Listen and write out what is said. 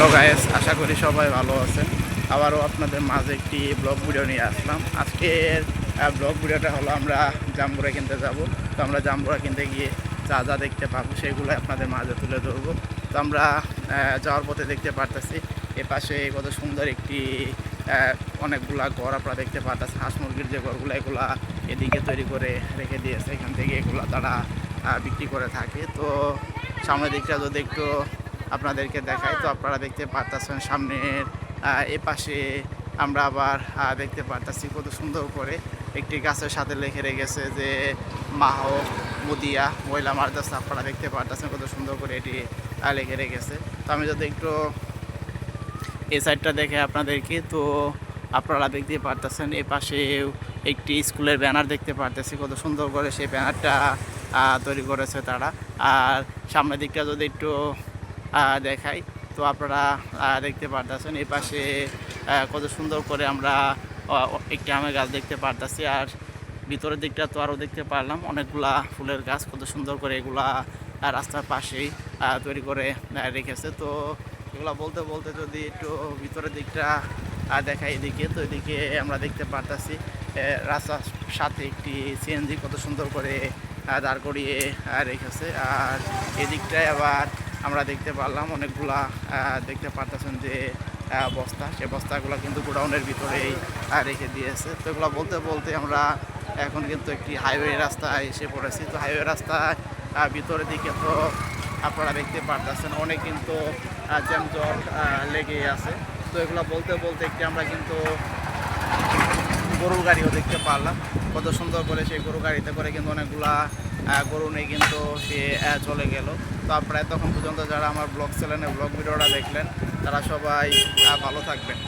তো গাইস, আশা করি সবাই ভালো আছেন। আবারও আপনাদের মাঝে একটি ব্লগ ভিডিও নিয়ে আসলাম। আজকের ব্লগ ভিডিওটা হলো আমরা জাম্বুরা কিনতে যাব। তো আমরা জাম্বুরা কিনতে গিয়ে যা যা দেখতে পাবো সেগুলো আপনাদের মাঝে তুলে ধরবো। তো আমরা যাওয়ার পথে দেখতে পারতেছি এ পাশে কত সুন্দর একটি অনেকগুলা ঘর আপনারা দেখতে পারতেছেন। হাঁস মুরগির যে ঘরগুলো এগুলা এদিকে তৈরি করে রেখে দিয়েছে, এখান থেকে এগুলো তারা বিক্রি করে থাকে। তো সামনের দিকটা যদি একটু আপনাদেরকে দেখাই, তো আপনারা দেখতে পারতেছেন সামনের এ পাশে আমরা আবার দেখতে পারতেছি কত সুন্দর করে একটি গাছের সাথে লিখে রেখেছে যে মাহমুদিয়া মহিলা মাদ্রাসা। আপনারা দেখতে পারতেছেন কত সুন্দর করে এটি লিখে রেখেছে। তো আমি যদি একটু এই সাইডটা দেখে আপনাদেরকে, তো আপনারা দেখতে পারতেছেন এ পাশে একটি স্কুলের ব্যানার দেখতে পারতেছি, কত সুন্দর করে সেই ব্যানারটা তৈরি করেছে তারা। আর সামনের দিকটা যদি একটু দেখাই, তো আপনারা দেখতে পারতেছেন এই পাশে কত সুন্দর করে আমরা একটি আমের গাছ দেখতে পারতেছি। আর ভিতরের দিকটা তো আরও দেখতে পারলাম অনেকগুলা ফুলের গাছ, কত সুন্দর করে এগুলা রাস্তার পাশেই তৈরি করে রেখেছে। তো এগুলো বলতে বলতে যদি একটু ভিতরের দিকটা দেখাই এদিকে, তো এদিকে আমরা দেখতে পারতেছি রাস্তার সাথে একটি সিএনজি কত সুন্দর করে দাঁড় করিয়ে রেখেছে। আর এদিকটায় আবার আমরা দেখতে পারলাম অনেকগুলা দেখতে পারতেছেন যে বস্তা, সে বস্তাগুলো কিন্তু গোডাউনের ভিতরেই রেখে দিয়েছে। তো এগুলো বলতে বলতে আমরা এখন কিন্তু একটি হাইওয়ে রাস্তায় এসে পড়েছি। তো হাইওয়ে রাস্তায় ভিতরের দিকে তো আপনারা দেখতে পারতেছেন অনেক কিন্তু জ্যামজট লেগেই আছে। তো এগুলো বলতে বলতে একটি আমরা কিন্তু গরুর গাড়িও দেখতে পারলাম, কত সুন্দর করে সেই গরু গাড়িতে করে কিন্তু অনেকগুলা গরু নিয়ে কিন্তু সে চলে গেল। তো আপনারা এতক্ষণ পর্যন্ত যারা আমার ব্লগ চ্যানেলে ব্লগ ভিডিওটা দেখলেন তারা সবাই ভালো থাকবেন।